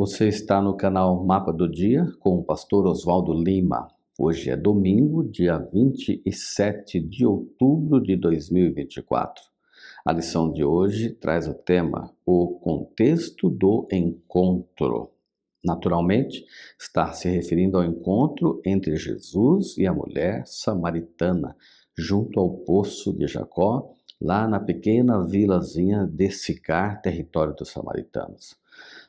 Você está no canal Mapa do Dia com o pastor Oswaldo Lima. Hoje é domingo, dia 27 de outubro de 2024. A lição de hoje traz o tema O Contexto do Encontro. Naturalmente, está se referindo ao encontro entre Jesus e a mulher samaritana, junto ao poço de Jacó, lá na pequena vilazinha de Sicar, território dos samaritanos.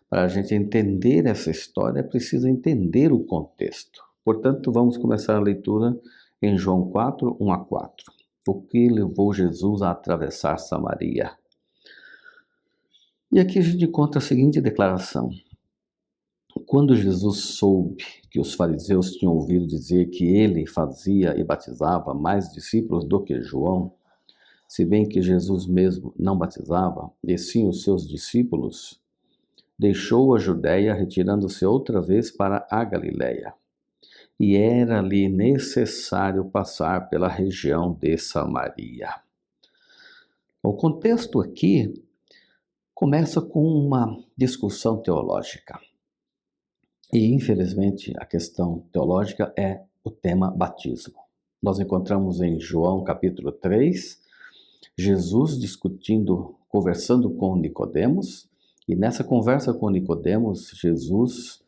Para a gente entender essa história, é preciso entender o contexto. Portanto, vamos começar a leitura em João 4, 1 a 4. O que levou Jesus a atravessar Samaria? E aqui a gente encontra a seguinte declaração. Quando Jesus soube que os fariseus tinham ouvido dizer que ele fazia e batizava mais discípulos do que João, se bem que Jesus mesmo não batizava, e sim os seus discípulos, deixou a Judéia, retirando-se outra vez para a Galiléia. E era-lhe necessário passar pela região de Samaria. O contexto aqui começa com uma discussão teológica. E, infelizmente, a questão teológica é o tema batismo. Nós encontramos em João capítulo 3, Jesus conversando com Nicodemos, e nessa conversa com Nicodemos, Jesus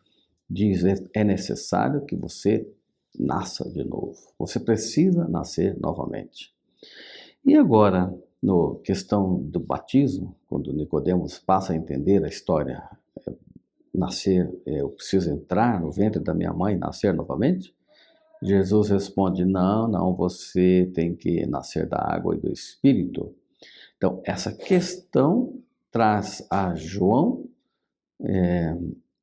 diz: é necessário que você nasça de novo. Você precisa nascer novamente. E agora, na questão do batismo, quando Nicodemos passa a entender a história, eu preciso entrar no ventre da minha mãe e nascer novamente? Jesus responde: não, você tem que nascer da água e do Espírito. Então, essa questão traz a João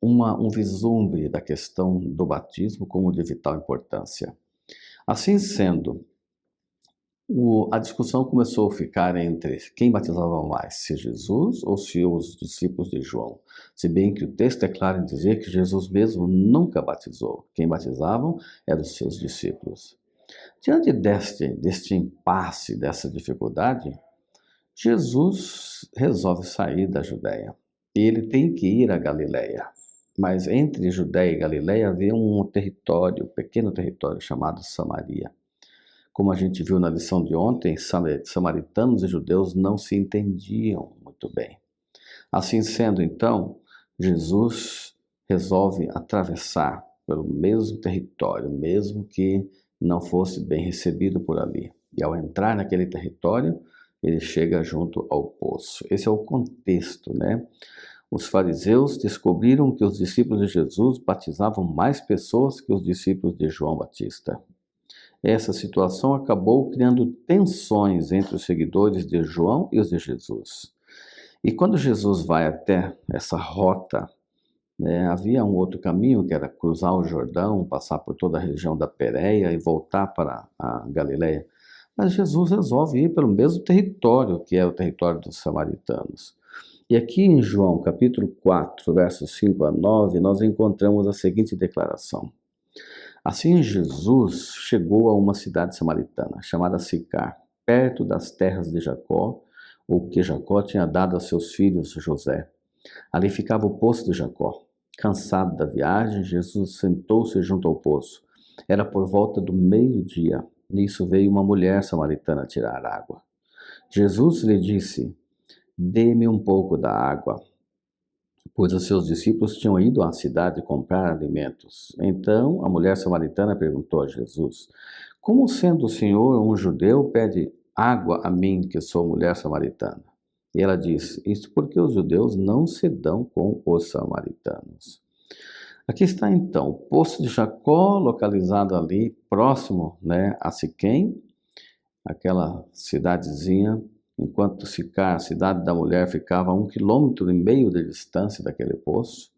um vislumbre da questão do batismo como de vital importância. Assim sendo, a discussão começou a ficar entre quem batizava mais, se Jesus ou se os discípulos de João. Se bem que o texto é claro em dizer que Jesus mesmo nunca batizou. Quem batizavam eram os seus discípulos. Diante deste impasse, dessa dificuldade, Jesus resolve sair da Judéia. E ele tem que ir à Galiléia. Mas entre Judéia e Galiléia havia um pequeno território chamado Samaria. Como a gente viu na lição de ontem, samaritanos e judeus não se entendiam muito bem. Assim sendo, então, Jesus resolve atravessar pelo mesmo território, mesmo que não fosse bem recebido por ali. E ao entrar naquele território, ele chega junto ao poço. Esse é o contexto, né? Os fariseus descobriram que os discípulos de Jesus batizavam mais pessoas que os discípulos de João Batista. Essa situação acabou criando tensões entre os seguidores de João e os de Jesus. E quando Jesus vai até essa rota, havia um outro caminho, que era cruzar o Jordão, passar por toda a região da Pérea e voltar para a Galiléia. Mas Jesus resolve ir pelo mesmo território, que é o território dos samaritanos. E aqui em João, capítulo 4, versos 5 a 9, nós encontramos a seguinte declaração. Assim Jesus chegou a uma cidade samaritana, chamada Sicar, perto das terras de Jacó, o que Jacó tinha dado a seus filhos José. Ali ficava o poço de Jacó. Cansado da viagem, Jesus sentou-se junto ao poço. Era por volta do meio-dia. Nisso veio uma mulher samaritana tirar água. Jesus lhe disse: dê-me um pouco da água, pois os seus discípulos tinham ido à cidade comprar alimentos. Então a mulher samaritana perguntou a Jesus: como sendo o Senhor um judeu, pede água a mim, que sou mulher samaritana? E ela disse: isso porque os judeus não se dão com os samaritanos. Aqui está então o poço de Jacó, localizado ali próximo, a Siquém, aquela cidadezinha, enquanto Sicar, a cidade da mulher, ficava a 1,5 km de distância daquele poço.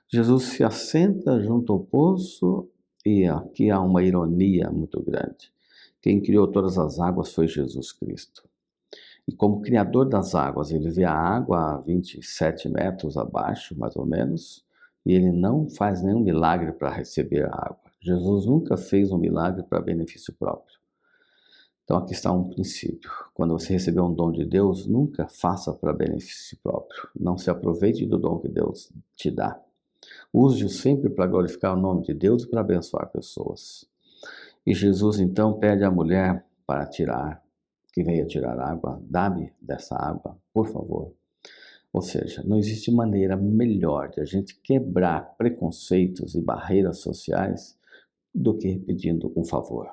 Jesus se assenta junto ao poço e aqui há uma ironia muito grande. Quem criou todas as águas foi Jesus Cristo. E como criador das águas, ele vê a água a 27 metros abaixo, mais ou menos, e ele não faz nenhum milagre para receber a água. Jesus nunca fez um milagre para benefício próprio. Então aqui está um princípio. Quando você receber um dom de Deus, nunca faça para benefício próprio. Não se aproveite do dom que Deus te dá. Use-o sempre para glorificar o nome de Deus e para abençoar pessoas. E Jesus então pede à mulher para tirar, que veio tirar água, dá-me dessa água, por favor. Ou seja, não existe maneira melhor de a gente quebrar preconceitos e barreiras sociais do que pedindo um favor.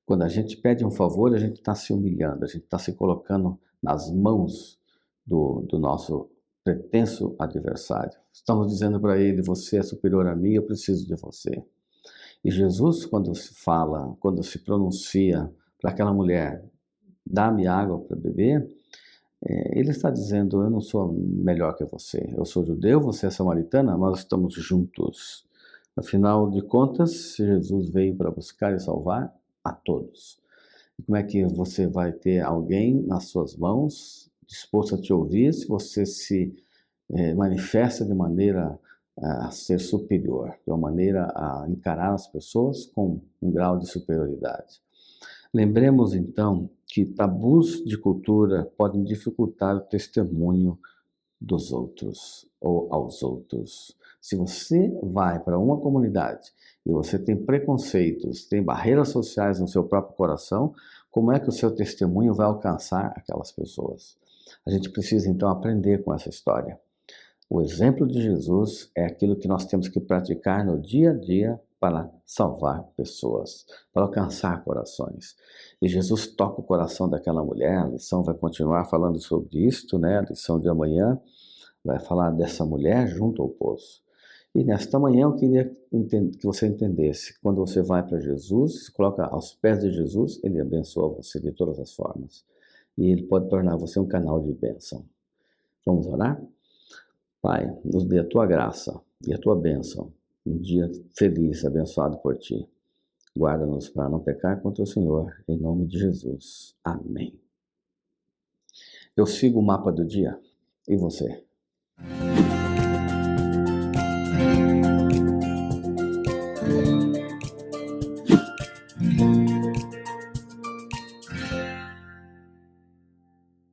Quando a gente pede um favor, a gente está se humilhando, a gente está se colocando nas mãos do nosso pretenso adversário. Estamos dizendo para ele, você é superior a mim, eu preciso de você. E Jesus, quando se fala, quando se pronuncia para aquela mulher, dá-me água para beber, ele está dizendo, eu não sou melhor que você. Eu sou judeu, você é samaritana, nós estamos juntos. Afinal de contas, Jesus veio para buscar e salvar a todos. E como é que você vai ter alguém nas suas mãos disposto a te ouvir se você se manifesta de maneira a ser superior, de uma maneira a encarar as pessoas com um grau de superioridade? Lembremos então que tabus de cultura podem dificultar o testemunho dos outros ou aos outros. Se você vai para uma comunidade e você tem preconceitos, tem barreiras sociais no seu próprio coração, como é que o seu testemunho vai alcançar aquelas pessoas? A gente precisa então aprender com essa história. O exemplo de Jesus é aquilo que nós temos que praticar no dia a dia para salvar pessoas, para alcançar corações. E Jesus toca o coração daquela mulher, a lição vai continuar falando sobre isto, né? A lição de amanhã vai falar dessa mulher junto ao poço. E nesta manhã eu queria que você entendesse, quando você vai para Jesus, se coloca aos pés de Jesus, ele abençoa você de todas as formas. E ele pode tornar você um canal de bênção. Vamos orar? Pai, nos dê a tua graça e a tua bênção. Um dia feliz, abençoado por ti. Guarda-nos para não pecar contra o Senhor, em nome de Jesus. Amém. Eu sigo o mapa do dia. E você?